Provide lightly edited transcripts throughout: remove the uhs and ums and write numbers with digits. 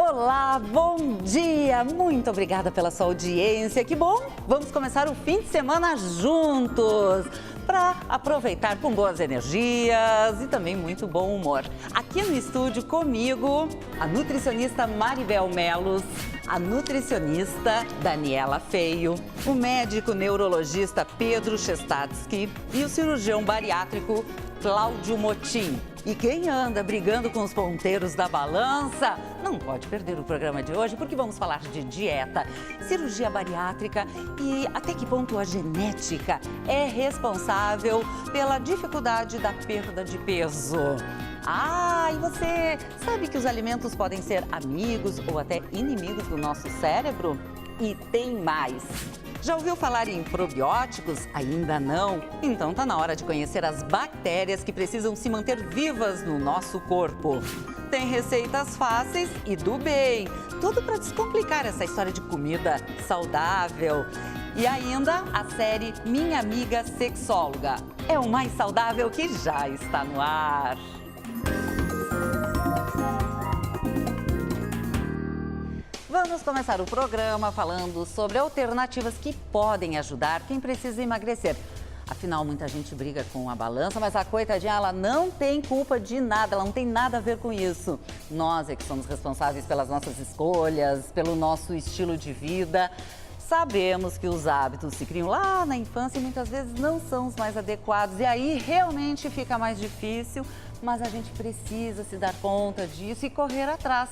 Olá, bom dia! Muito obrigada pela sua audiência. Que bom! Vamos começar o fim de semana juntos para aproveitar com boas energias e também muito bom humor. Aqui no estúdio comigo, a nutricionista Maribel Melos, a nutricionista Daniela Feio, o médico neurologista Pedro Chestatsky e o cirurgião bariátrico Cláudio Motim. E quem anda brigando com os ponteiros da balança não pode perder o programa de hoje, porque vamos falar de dieta, cirurgia bariátrica e até que ponto a genética é responsável pela dificuldade da perda de peso. Ah, e você sabe que os alimentos podem ser amigos ou até inimigos do nosso cérebro? E tem mais! Já ouviu falar em probióticos? Ainda não? Então tá na hora de conhecer as bactérias que precisam se manter vivas no nosso corpo. Tem receitas fáceis e do bem, tudo para descomplicar essa história de comida saudável. E ainda a série Minha Amiga Sexóloga. É o mais saudável que já está no ar. Vamos começar o programa falando sobre alternativas que podem ajudar quem precisa emagrecer. Afinal, muita gente briga com a balança, mas a coitadinha, ela não tem culpa de nada, ela não tem nada a ver com isso. Nós é que somos responsáveis pelas nossas escolhas, pelo nosso estilo de vida. Sabemos que os hábitos se criam lá na infância e muitas vezes não são os mais adequados. E aí realmente fica mais difícil, mas a gente precisa se dar conta disso e correr atrás.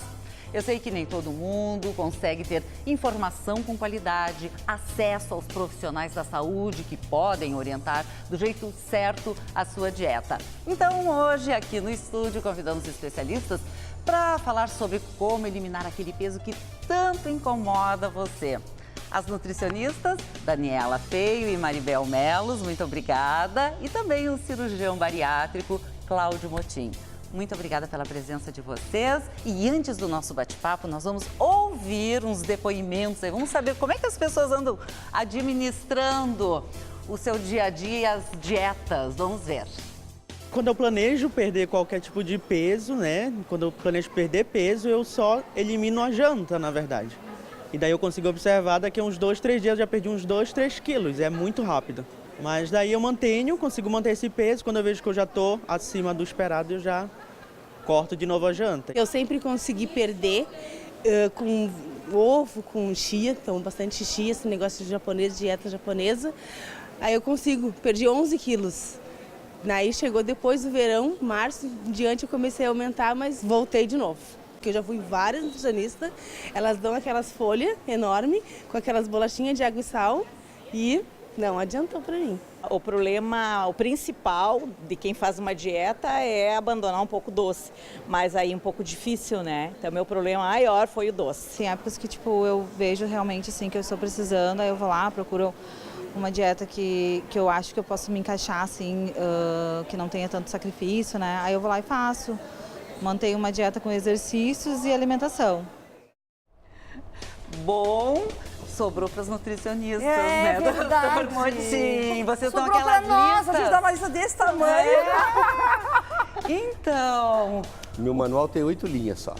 Eu sei que nem todo mundo consegue ter informação com qualidade, acesso aos profissionais da saúde que podem orientar do jeito certo a sua dieta. Então, hoje, aqui no estúdio, convidamos especialistas para falar sobre como eliminar aquele peso que tanto incomoda você. As nutricionistas Daniela Feio e Maribel Melos, muito obrigada. E também o cirurgião bariátrico Cláudio Motim. Muito obrigada pela presença de vocês. E antes do nosso bate-papo, nós vamos ouvir uns depoimentos aí. Vamos saber como é que as pessoas andam administrando o seu dia a dia e as dietas. Vamos ver. Quando eu planejo perder qualquer tipo de peso, né? Quando eu planejo perder peso, eu só elimino a janta, na verdade. E daí eu consigo observar, daqui a uns 2, 3 dias eu já perdi uns 2, 3 quilos. É muito rápido. Mas daí eu consigo manter esse peso. Quando eu vejo que eu já estou acima do esperado, eu já corto de novo a janta. Eu sempre consegui perder com ovo, com chia, então bastante chia, esse negócio de japonês, dieta japonesa. Aí eu perdi 11 quilos. Daí chegou depois do verão, março, em diante eu comecei a aumentar, mas voltei de novo. Porque eu já fui várias nutricionistas, elas dão aquelas folhas enormes, com aquelas bolachinhas de água e sal e não adiantou para mim. O problema, o principal de quem faz uma dieta é abandonar um pouco o doce, mas aí um pouco difícil, né? Então meu problema maior foi o doce. Tem épocas que eu vejo realmente assim que eu estou precisando, aí eu vou lá, procuro uma dieta que eu acho que eu posso me encaixar assim, que não tenha tanto sacrifício, né? Aí eu vou lá e faço. Mantenho uma dieta com exercícios e alimentação. Bom, sobrou para as nutricionistas, né? Verdade. Doutor Motim, vocês sobrou estão aquelas pra nós, listas. a gente dá uma lista desse tamanho. Então... Meu manual tem 8 linhas só.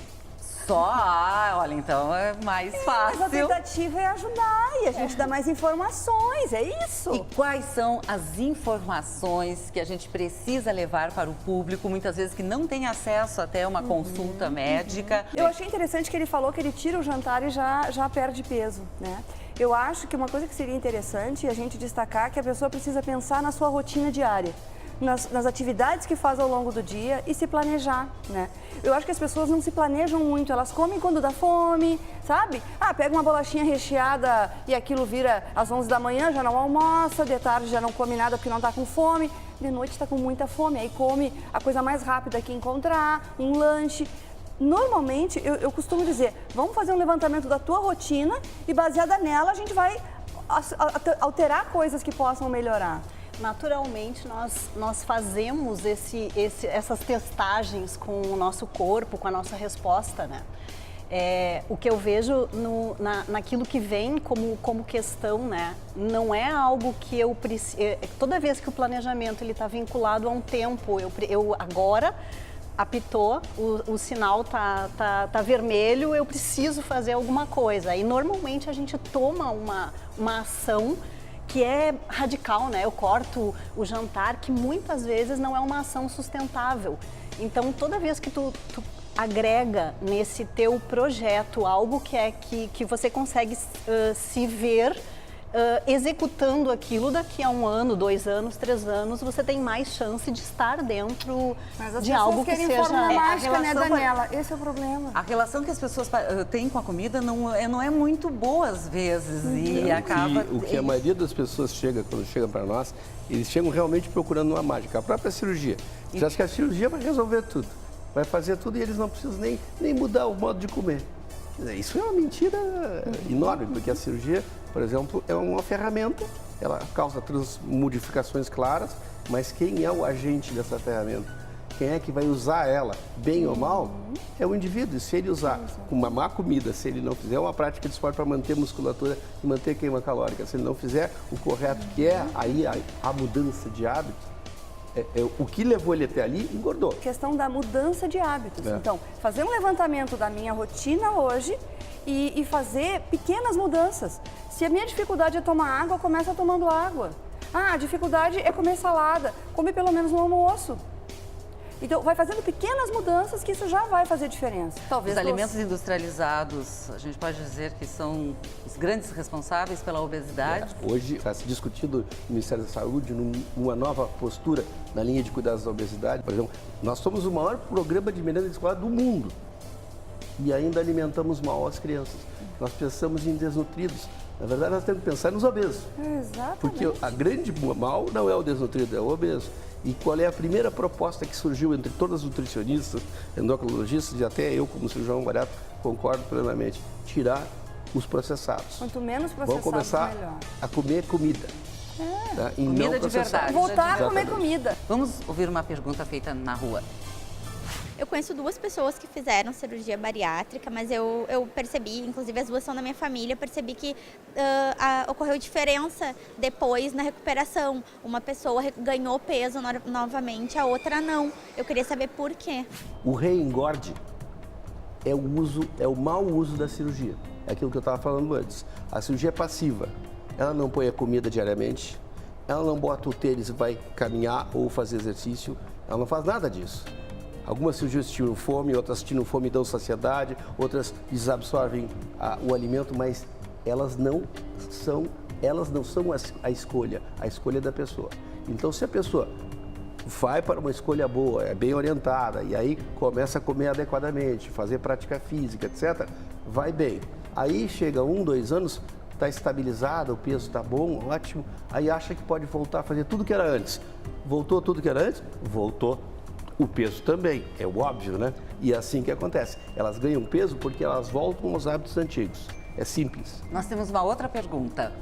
Olha, então é mais fácil. Mas a tentativa é ajudar e a gente dá mais informações, é isso. E quais são as informações que a gente precisa levar para o público, muitas vezes que não tem acesso até uma consulta médica? Eu achei interessante que ele falou que ele tira o jantar e já perde peso, né? Eu acho que uma coisa que seria interessante a gente destacar é que a pessoa precisa pensar na sua rotina diária. Nas atividades que faz ao longo do dia e se planejar, né? Eu acho que as pessoas não se planejam muito, elas comem quando dá fome, sabe? Pega uma bolachinha recheada e aquilo vira às 11 da manhã, já não almoça, de tarde já não come nada porque não tá com fome, de noite está com muita fome, aí come a coisa mais rápida que encontrar, um lanche. Normalmente, eu costumo dizer, vamos fazer um levantamento da tua rotina e baseada nela a gente vai alterar coisas que possam melhorar. Naturalmente, nós fazemos essas testagens com o nosso corpo, com a nossa resposta, né? O que eu vejo naquilo que vem como questão, né? Não é algo que eu preciso... Toda vez que o planejamento está vinculado a um tempo, eu agora apitou, o sinal tá vermelho, eu preciso fazer alguma coisa. E normalmente a gente toma uma ação que é radical, né? Eu corto o jantar, que muitas vezes não é uma ação sustentável. Então, toda vez que tu agrega nesse teu projeto algo que você consegue se ver executando aquilo, daqui a 1 ano, 2 anos, 3 anos, você tem mais chance de estar dentro de algo que seja... fórmula mágica, né, relação- Daniela? Esse é o problema. A relação que as pessoas têm com a comida não é muito boa às vezes e acaba... O que a maioria das pessoas quando chegam para nós, eles chegam realmente procurando uma mágica. A própria cirurgia. Você acha que a cirurgia vai resolver tudo. Vai fazer tudo e eles não precisam nem mudar o modo de comer. Quer dizer, isso é uma mentira enorme, porque a cirurgia, por exemplo, é uma ferramenta, ela causa modificações claras, mas quem é o agente dessa ferramenta? Quem é que vai usar ela, bem ou mal, é o indivíduo. E se ele usar uma má comida, se ele não fizer uma prática de esporte para manter musculatura e manter queima calórica, se ele não fizer o correto, que é aí a mudança de hábito, o que levou ele até ali, engordou. Questão da mudança de hábitos. É. Então, fazer um levantamento da minha rotina hoje e fazer pequenas mudanças. Se a minha dificuldade é tomar água, começa tomando água. A dificuldade é comer salada, come pelo menos no almoço. Então, vai fazendo pequenas mudanças que isso já vai fazer diferença. Talvez Os alimentos industrializados, a gente pode dizer que são os grandes responsáveis pela obesidade. Hoje está se discutindo no Ministério da Saúde uma nova postura na linha de cuidados da obesidade. Por exemplo, nós somos o maior programa de merenda escolar do mundo e ainda alimentamos mal as crianças. Nós pensamos em desnutridos. Na verdade, nós temos que pensar nos obesos. Exatamente. Porque a grande mal não é o desnutrido, é o obeso. E qual é a primeira proposta que surgiu entre todos os nutricionistas, endocrinologistas e até eu, como cirurgião barato, concordo plenamente? Tirar os processados. Quanto menos Vamos processados, começar melhor. a comer comida. Tá? E Comida não de processados. verdade. Voltar a comer Exatamente. comida. Vamos ouvir uma pergunta feita na rua. Eu conheço 2 pessoas que fizeram cirurgia bariátrica, mas eu percebi, inclusive as 2 são da minha família, eu percebi que ocorreu diferença depois na recuperação. Uma pessoa ganhou peso novamente, a outra não. Eu queria saber por quê. O reengorde é o mau uso da cirurgia. É aquilo que eu estava falando antes. A cirurgia é passiva. Ela não põe a comida diariamente, ela não bota o tênis e vai caminhar ou fazer exercício, ela não faz nada disso. Algumas cirurgias tiram fome, outras tiram fome e dão saciedade, outras desabsorvem o alimento, mas elas não são a escolha é da pessoa. Então, se a pessoa vai para uma escolha boa, é bem orientada, e aí começa a comer adequadamente, fazer prática física, etc., vai bem. Aí chega 1, 2 anos, está estabilizado, o peso está bom, ótimo, aí acha que pode voltar a fazer tudo que era antes. Voltou tudo que era antes? Voltou. O peso também, é o óbvio, né? E é assim que acontece. Elas ganham peso porque elas voltam aos hábitos antigos. É simples. Nós temos uma outra pergunta.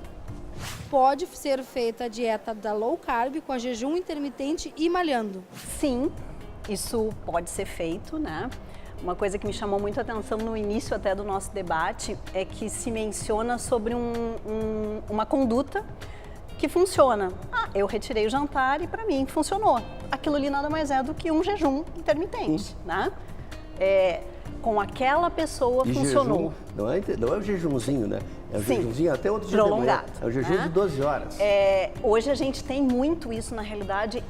Pode ser feita a dieta da low carb com a jejum intermitente e malhando? Sim, isso pode ser feito, né? Uma coisa que me chamou muito a atenção no início até do nosso debate é que se menciona sobre uma conduta que funciona. Eu retirei o jantar e para mim funcionou. Aquilo ali nada mais é do que um jejum intermitente, né? Com aquela pessoa E funcionou. Jejum, não é um jejumzinho, né? É um Sim, jejumzinho até outro dia de manhã. prolongado, É um jejum né? de 12 horas. Hoje a gente tem muito isso, na realidade,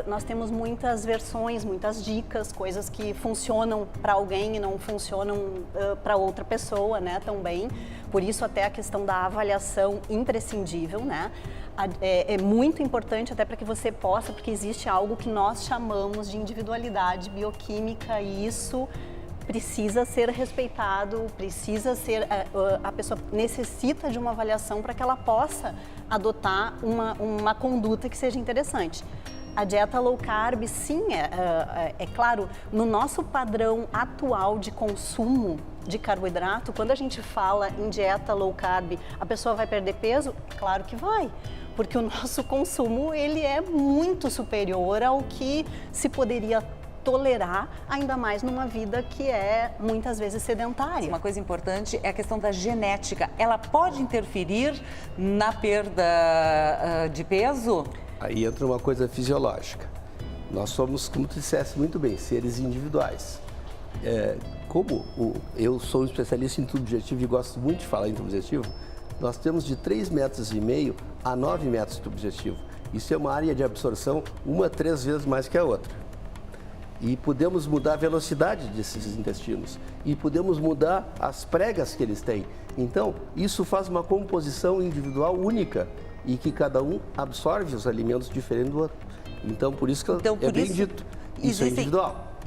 nós temos muitas versões, muitas dicas, coisas que funcionam para alguém e não funcionam para outra pessoa, né, também. Por isso até a questão da avaliação imprescindível, né? É muito importante até para que você possa, porque existe algo que nós chamamos de individualidade bioquímica e isso precisa ser respeitado, a pessoa necessita de uma avaliação para que ela possa adotar uma conduta que seja interessante. A dieta low carb, sim, é claro, no nosso padrão atual de consumo de carboidrato, quando a gente fala em dieta low carb, a pessoa vai perder peso? Claro que vai, porque o nosso consumo ele é muito superior ao que se poderia tolerar, ainda mais numa vida que é muitas vezes sedentária. Uma coisa importante é a questão da genética. Ela pode interferir na perda de peso? Aí entra uma coisa fisiológica. Nós somos, como tu disseste muito bem, seres individuais. Eu sou um especialista em tubo digestivo e gosto muito de falar em tubo digestivo, nós temos de 3,5 metros a 9 metros de tubo digestivo. Isso é uma área de absorção 1 a 3 vezes mais que a outra. E podemos mudar a velocidade desses intestinos. E podemos mudar as pregas que eles têm. Então, isso faz uma composição individual única e que cada um absorve os alimentos diferente do outro. Então, por isso que é bem dito. Isso é individual.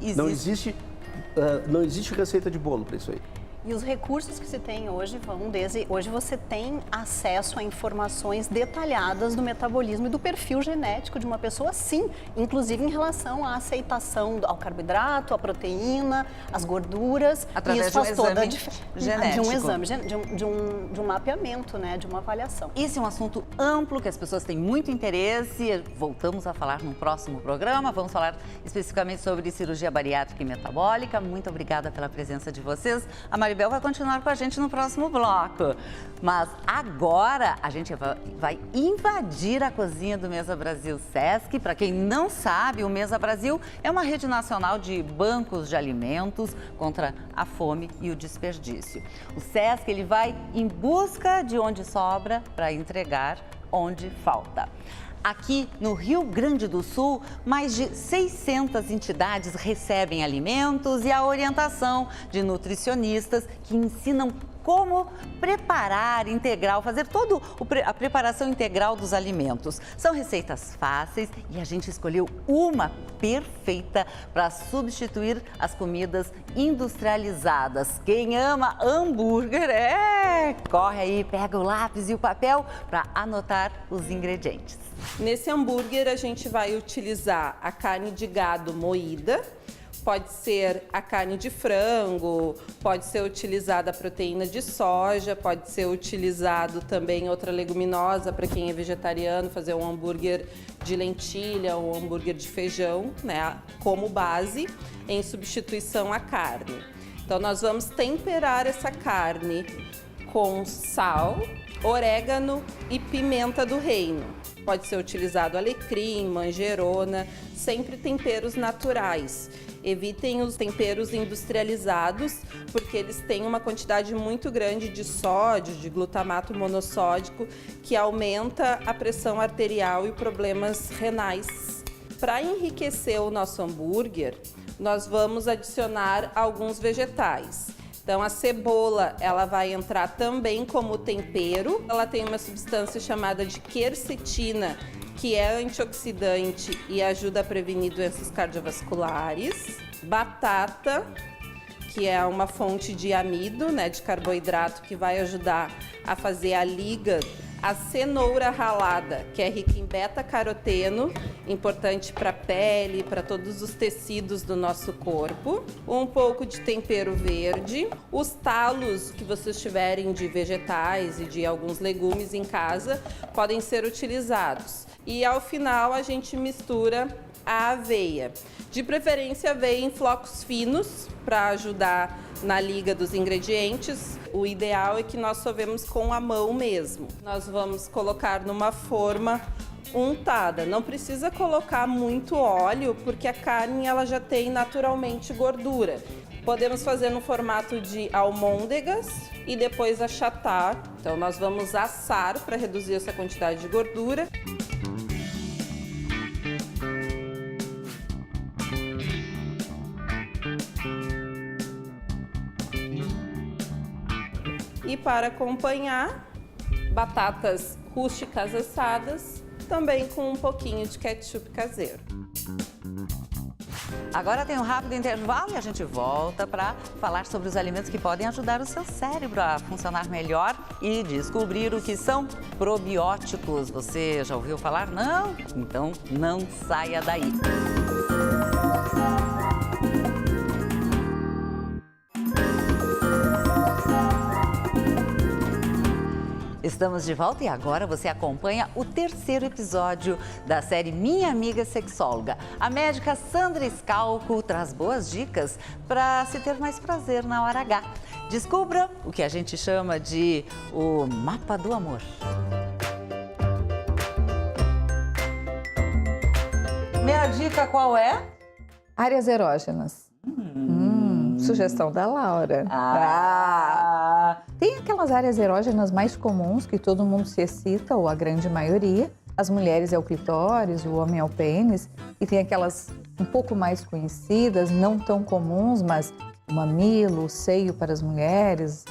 Não existe receita de bolo para isso aí. E os recursos que se tem hoje vão desde... Hoje você tem acesso a informações detalhadas do metabolismo e do perfil genético de uma pessoa, sim, inclusive em relação à aceitação ao carboidrato, à proteína, às gorduras. Através de um exame genético. De um exame, de um mapeamento, né, de uma avaliação. Esse é um assunto amplo que as pessoas têm muito interesse. Voltamos a falar no próximo programa. Vamos falar especificamente sobre cirurgia bariátrica e metabólica. Muito obrigada pela presença de vocês. A Maribel vai continuar com a gente no próximo bloco. Mas agora a gente vai invadir a cozinha do Mesa Brasil Sesc. Para quem não sabe, o Mesa Brasil é uma rede nacional de bancos de alimentos contra a fome e o desperdício. O Sesc ele vai em busca de onde sobra para entregar onde falta. Aqui no Rio Grande do Sul, mais de 600 entidades recebem alimentos e a orientação de nutricionistas que ensinam como preparar integral, fazer toda a preparação integral dos alimentos. São receitas fáceis e a gente escolheu uma perfeita para substituir as comidas industrializadas. Quem ama hambúrguer, corre aí, pega o lápis e o papel para anotar os ingredientes. Nesse hambúrguer a gente vai utilizar a carne de gado moída, pode ser a carne de frango, pode ser utilizada a proteína de soja, pode ser utilizado também outra leguminosa para quem é vegetariano, fazer um hambúrguer de lentilha ou um hambúrguer de feijão, né, como base, em substituição à carne. Então nós vamos temperar essa carne com sal, orégano e pimenta do reino. Pode ser utilizado alecrim, manjerona, sempre temperos naturais. Evitem os temperos industrializados, porque eles têm uma quantidade muito grande de sódio, de glutamato monossódico, que aumenta a pressão arterial e problemas renais. Para enriquecer o nosso hambúrguer, nós vamos adicionar alguns vegetais. Então a cebola, ela vai entrar também como tempero. Ela tem uma substância chamada de quercetina, que é antioxidante e ajuda a prevenir doenças cardiovasculares. Batata, que é uma fonte de amido, né, de carboidrato, que vai ajudar a fazer a liga. A cenoura ralada, que é rica em beta-caroteno, importante para a pele, para todos os tecidos do nosso corpo. Um pouco de tempero verde. Os talos que vocês tiverem de vegetais e de alguns legumes em casa podem ser utilizados. E ao final a gente mistura a aveia. De preferência, aveia em flocos finos para ajudar na liga dos ingredientes. O ideal é que nós sovemos com a mão mesmo. Nós vamos colocar numa forma untada. Não precisa colocar muito óleo, porque a carne ela já tem naturalmente gordura. Podemos fazer no formato de almôndegas e depois achatar. Então nós vamos assar para reduzir essa quantidade de gordura. E para acompanhar, batatas rústicas assadas, também com um pouquinho de ketchup caseiro. Agora tem um rápido intervalo e a gente volta para falar sobre os alimentos que podem ajudar o seu cérebro a funcionar melhor e descobrir o que são probióticos. Você já ouviu falar? Não? Então não saia daí. Estamos de volta e agora você acompanha o terceiro episódio da série Minha Amiga Sexóloga. A médica Sandra Scalco traz boas dicas para se ter mais prazer na hora H. Descubra o que a gente chama de o mapa do amor. Primeira dica qual é? Áreas erógenas. Sugestão da Laura. Tem aquelas áreas erógenas mais comuns que todo mundo se excita, ou a grande maioria. As mulheres é o clitóris, o homem é o pênis. E tem aquelas um pouco mais conhecidas, não tão comuns, mas o mamilo, o seio para as mulheres,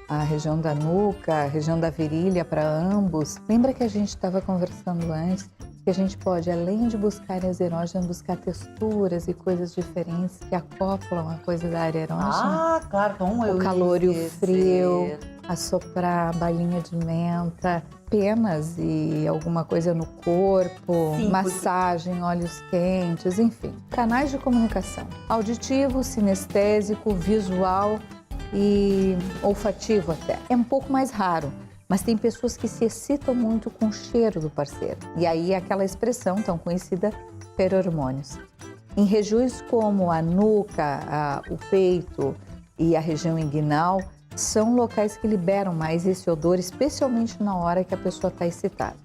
a região da nuca, a região da virilha para ambos. Lembra que a gente estava conversando antes que a gente pode, além de buscar áreas erógenas, buscar texturas e coisas diferentes que acoplam a coisa da área erógena? Claro, como o calor e o frio, assoprar balinha de menta, penas e alguma coisa no corpo, massagem, óleos quentes, enfim. Canais de comunicação, auditivo, sinestésico, visual e olfativo até. É um pouco mais raro, mas tem pessoas que se excitam muito com o cheiro do parceiro. E aí é aquela expressão tão conhecida, ferormônios. Em regiões como a nuca, o peito e a região inguinal, são locais que liberam mais esse odor, especialmente na hora que a pessoa está excitada.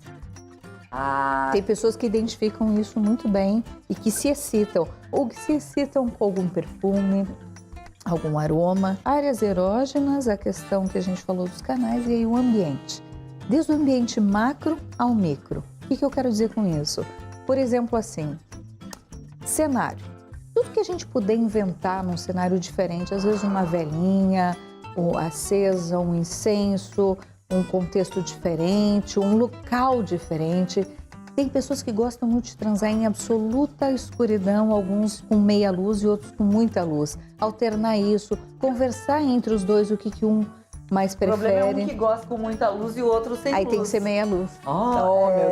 Tem pessoas que identificam isso muito bem e que se excitam, ou que se excitam com algum perfume, algum aroma. Áreas erógenas, a questão que a gente falou dos canais, e aí o ambiente. Desde o ambiente macro ao micro. O que eu quero dizer com isso? Por exemplo, assim, cenário. Tudo que a gente puder inventar num cenário diferente, às vezes uma velinha acesa, um incenso, um contexto diferente, um local diferente. Tem pessoas que gostam muito de transar em absoluta escuridão, alguns com meia luz e outros com muita luz. Alternar isso, conversar entre os dois o que um mais prefere. O problema é um que gosta com muita luz e o outro sem luz. Aí tem que ser meia luz. Meu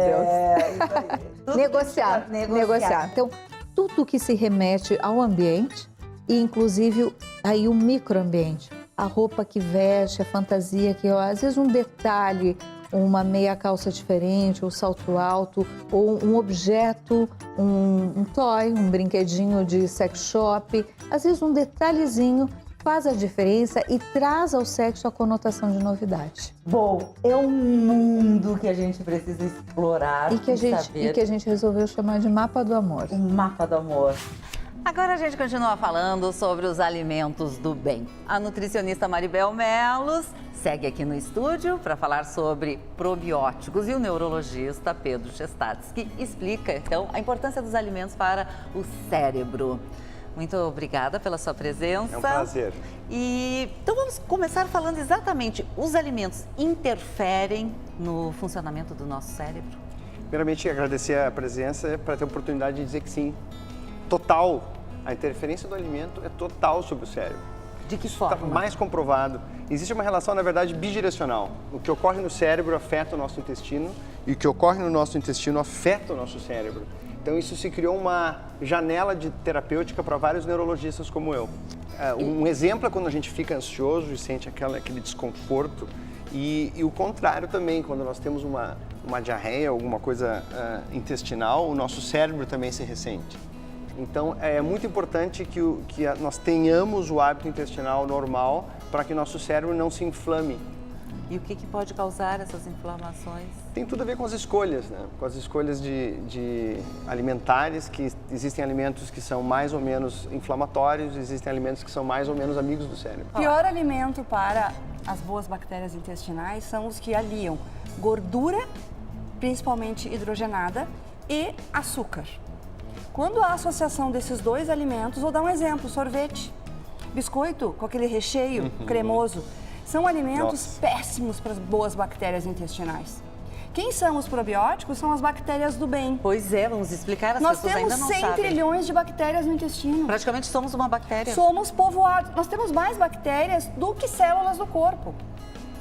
Deus. Negociar. Então, tudo que se remete ao ambiente e inclusive aí o microambiente. A roupa que veste, a fantasia que, às vezes um detalhe, uma meia calça diferente, um salto alto, ou um objeto, um toy, um brinquedinho de sex shop. Às vezes um detalhezinho faz a diferença e traz ao sexo a conotação de novidade. Bom, é um mundo que a gente precisa explorar e que a gente resolveu chamar de mapa do amor. O mapa do amor. Agora a gente continua falando sobre os alimentos do bem. A nutricionista Maribel Melos segue aqui no estúdio para falar sobre probióticos e o neurologista Pedro Chestatsky explica, então, a importância dos alimentos para o cérebro. Muito obrigada pela sua presença. É um prazer. Então vamos começar falando exatamente, os alimentos interferem no funcionamento do nosso cérebro? Primeiramente, agradecer a presença para ter a oportunidade de dizer que sim. Total, a interferência do alimento é total sobre o cérebro. De que forma? Está mais comprovado. Existe uma relação, na verdade, bidirecional. O que ocorre no cérebro afeta o nosso intestino e o que ocorre no nosso intestino afeta o nosso cérebro. Então, isso se criou uma janela de terapêutica para vários neurologistas como eu. Um exemplo é quando a gente fica ansioso e sente aquele desconforto. E o contrário também, quando nós temos uma diarreia, alguma coisa intestinal, o nosso cérebro também se ressente. Então, é muito importante que nós tenhamos o hábito intestinal normal para que nosso cérebro não se inflame. E o que pode causar essas inflamações? Tem tudo a ver com as escolhas, né? Com as escolhas de alimentares, que existem alimentos que são mais ou menos inflamatórios, existem alimentos que são mais ou menos amigos do cérebro. O pior alimento para as boas bactérias intestinais são os que aliam gordura, principalmente hidrogenada, e açúcar. Quando há associação desses dois alimentos, vou dar um exemplo, sorvete, biscoito com aquele recheio cremoso, são alimentos péssimos para as boas bactérias intestinais. Quem são os probióticos? São as bactérias do bem. Pois é, vamos explicar, as pessoas ainda não sabem. Nós temos 100 trilhões de bactérias no intestino. Praticamente somos uma bactéria. Somos povoados. Nós temos mais bactérias do que células do corpo.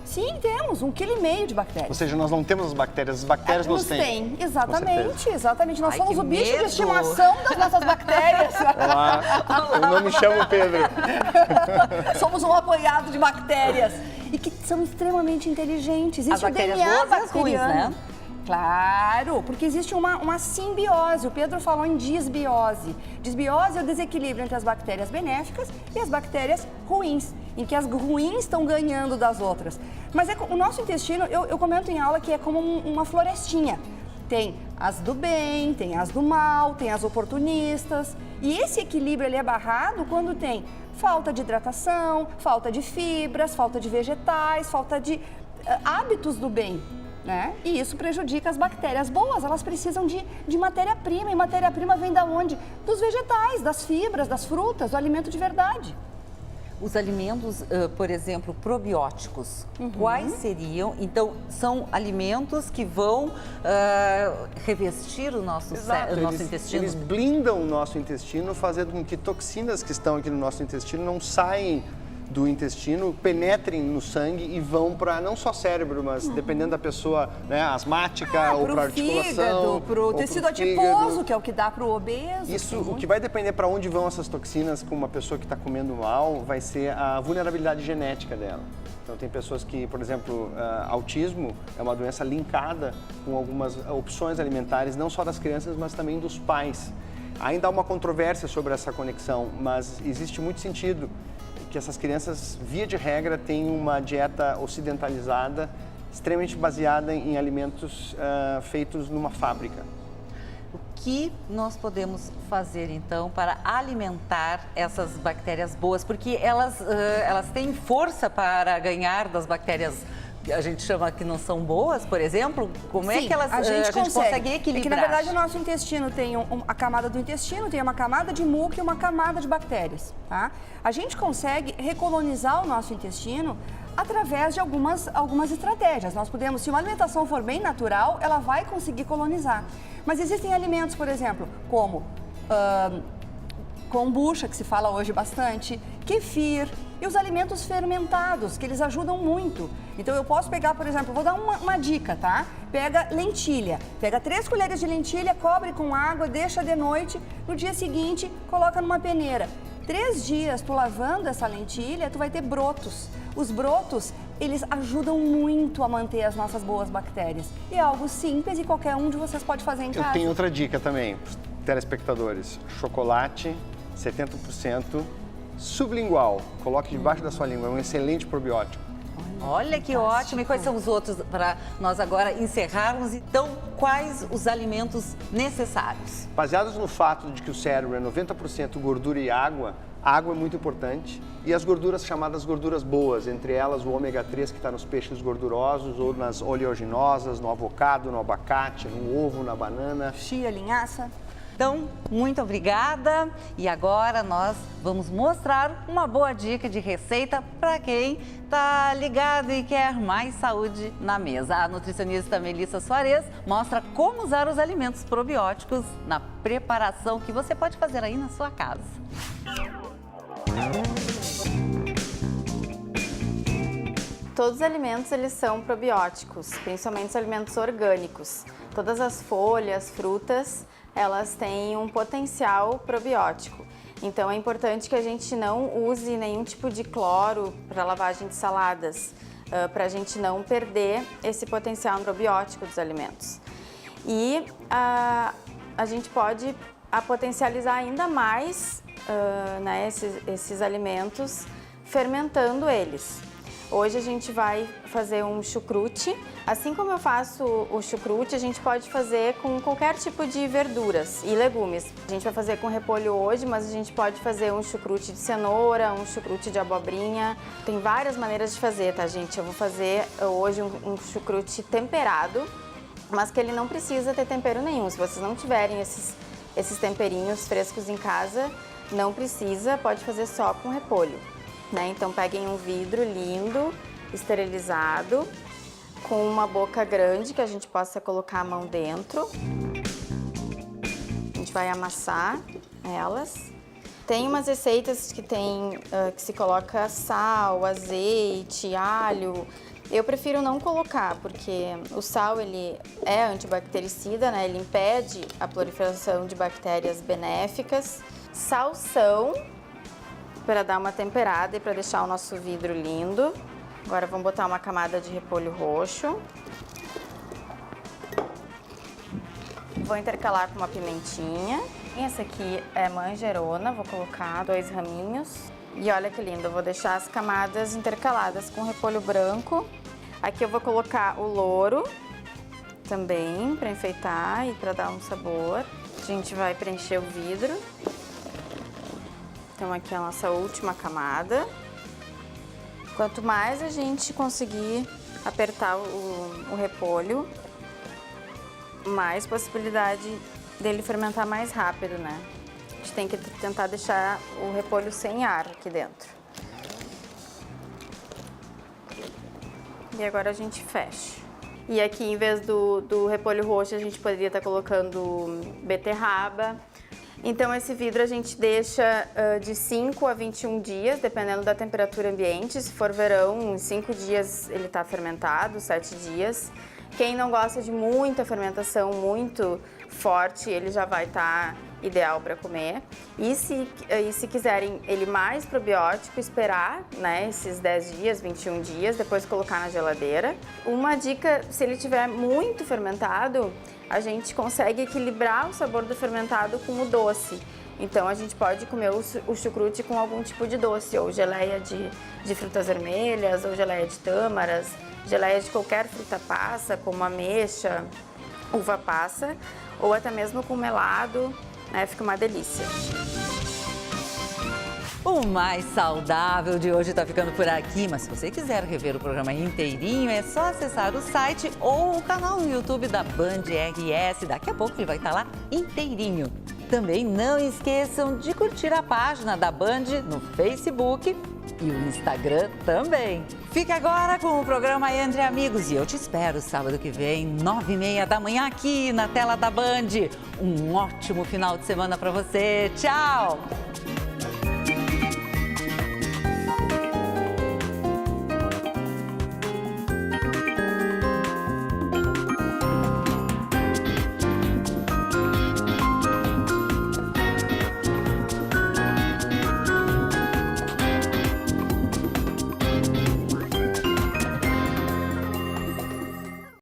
Sim, temos 1,5 kg de bactérias. Ou seja, nós não temos as bactérias nos têm. Exatamente. Nós somos o bicho de estimação das nossas bactérias. Olá, eu não me chamo Pedro. Somos um apoiado de bactérias e que são extremamente inteligentes. Existe as bactérias o DNA boas e as ruins, né? Claro, porque existe uma simbiose. O Pedro falou em disbiose. Disbiose é o desequilíbrio entre as bactérias benéficas e as bactérias ruins, em que as ruins estão ganhando das outras. Mas o nosso intestino, eu comento em aula que é como uma florestinha. Tem as do bem, tem as do mal, tem as oportunistas. E esse equilíbrio ele é barrado quando tem falta de hidratação, falta de fibras, falta de vegetais, falta de hábitos do bem, né? E isso prejudica as bactérias boas, elas precisam de matéria-prima. E matéria-prima vem da onde? Dos vegetais, das fibras, das frutas, do alimento de verdade. Os alimentos, por exemplo, probióticos, quais seriam? Então, são alimentos que vão revestir o nosso intestino? Eles blindam o nosso intestino, fazendo com que toxinas que estão aqui no nosso intestino não saem do intestino, penetrem no sangue e vão para não só cérebro, mas dependendo da pessoa, né, asmática ou para articulação, para o tecido adiposo, que é o que dá para o obeso. Isso, o que vai depender para onde vão essas toxinas com uma pessoa que está comendo mal, vai ser a vulnerabilidade genética dela. Então tem pessoas que, por exemplo, autismo é uma doença linkada com algumas opções alimentares, não só das crianças, mas também dos pais. Ainda há uma controvérsia sobre essa conexão, mas existe muito sentido que essas crianças, via de regra, têm uma dieta ocidentalizada, extremamente baseada em alimentos feitos numa fábrica. O que nós podemos fazer, então, para alimentar essas bactérias boas? Porque elas têm força para ganhar das bactérias que a gente chama que não são boas, por exemplo? Como é que a gente consegue equilibrar? É que, na verdade, o nosso intestino tem a camada do intestino, tem uma camada de muco e uma camada de bactérias, tá? A gente consegue recolonizar o nosso intestino através de algumas estratégias. Nós podemos, se uma alimentação for bem natural, ela vai conseguir colonizar. Mas existem alimentos, por exemplo, como kombucha, que se fala hoje bastante, kefir e os alimentos fermentados, que eles ajudam muito. Então eu posso pegar, por exemplo, vou dar uma dica, tá? Pega lentilha, pega 3 colheres de lentilha, cobre com água, deixa de noite, no dia seguinte coloca numa peneira. 3 dias tu lavando essa lentilha, tu vai ter brotos. Os brotos, eles ajudam muito a manter as nossas boas bactérias. E é algo simples e qualquer um de vocês pode fazer em casa. Eu tenho outra dica também, para os telespectadores. Chocolate, 70%, sublingual. Coloque debaixo da sua língua, é um excelente probiótico. Olha que ótimo! E quais são os outros para nós agora encerrarmos? Então, quais os alimentos necessários? Baseados no fato de que o cérebro é 90% gordura e água, a água é muito importante. E as gorduras chamadas gorduras boas, entre elas o ômega 3 que está nos peixes gordurosos ou nas oleaginosas, no avocado, no abacate, no ovo, na banana. Chia, linhaça. Então, muito obrigada. E agora nós vamos mostrar uma boa dica de receita para quem está ligado e quer mais saúde na mesa. A nutricionista Melissa Soares mostra como usar os alimentos probióticos na preparação que você pode fazer aí na sua casa. Todos os alimentos eles são probióticos, principalmente os alimentos orgânicos. Todas as folhas, frutas, elas têm um potencial probiótico. Então é importante que a gente não use nenhum tipo de cloro para lavagem de saladas, para a gente não perder esse potencial probiótico dos alimentos. E a gente pode potencializar ainda mais né, esses alimentos fermentando eles. Hoje a gente vai fazer um chucrute. Assim como eu faço o chucrute, a gente pode fazer com qualquer tipo de verduras e legumes. A gente vai fazer com repolho hoje, mas a gente pode fazer um chucrute de cenoura, um chucrute de abobrinha. Tem várias maneiras de fazer, tá, gente? Eu vou fazer hoje um chucrute temperado, mas que ele não precisa ter tempero nenhum. Se vocês não tiverem esses temperinhos frescos em casa, não precisa, pode fazer só com repolho. Né? Então peguem um vidro lindo, esterilizado, com uma boca grande que a gente possa colocar a mão dentro. A gente vai amassar elas. Tem umas receitas que que se coloca sal, azeite, alho. Eu prefiro não colocar, porque o sal ele é antibactericida, né? Ele impede a proliferação de bactérias benéficas. Salsão, para dar uma temperada e para deixar o nosso vidro lindo. Agora vamos botar uma camada de repolho roxo. Vou intercalar com uma pimentinha. Essa aqui é manjerona, vou colocar 2 raminhos. E olha que lindo, eu vou deixar as camadas intercaladas com repolho branco. Aqui eu vou colocar o louro, também para enfeitar e para dar um sabor. A gente vai preencher o vidro. Então aqui é a nossa última camada. Quanto mais a gente conseguir apertar o repolho, mais possibilidade dele fermentar mais rápido, né? A gente tem que tentar deixar o repolho sem ar aqui dentro. E agora a gente fecha. E aqui, em vez do repolho roxo, a gente poderia estar colocando beterraba. Então, esse vidro a gente deixa de 5 a 21 dias, dependendo da temperatura ambiente. Se for verão, em 5 dias ele está fermentado, 7 dias. Quem não gosta de muita fermentação, muito forte, ele já vai estar ideal para comer. E se quiserem ele mais probiótico, esperar, né, esses 10 dias, 21 dias, depois colocar na geladeira. Uma dica, se ele tiver muito fermentado, a gente consegue equilibrar o sabor do fermentado com o doce. Então a gente pode comer o chucrute com algum tipo de doce, ou geleia de frutas vermelhas, ou geleia de tâmaras, geleia de qualquer fruta passa, como ameixa, uva passa, ou até mesmo com melado, né? Fica uma delícia. O Mais Saudável de hoje está ficando por aqui, mas se você quiser rever o programa inteirinho, é só acessar o site ou o canal no YouTube da Band RS. Daqui a pouco ele vai estar lá inteirinho. Também não esqueçam de curtir a página da Band no Facebook e o Instagram também. Fique agora com o programa Entre Amigos e eu te espero sábado que vem, 9h30 da manhã, aqui na tela da Band. Um ótimo final de semana para você. Tchau!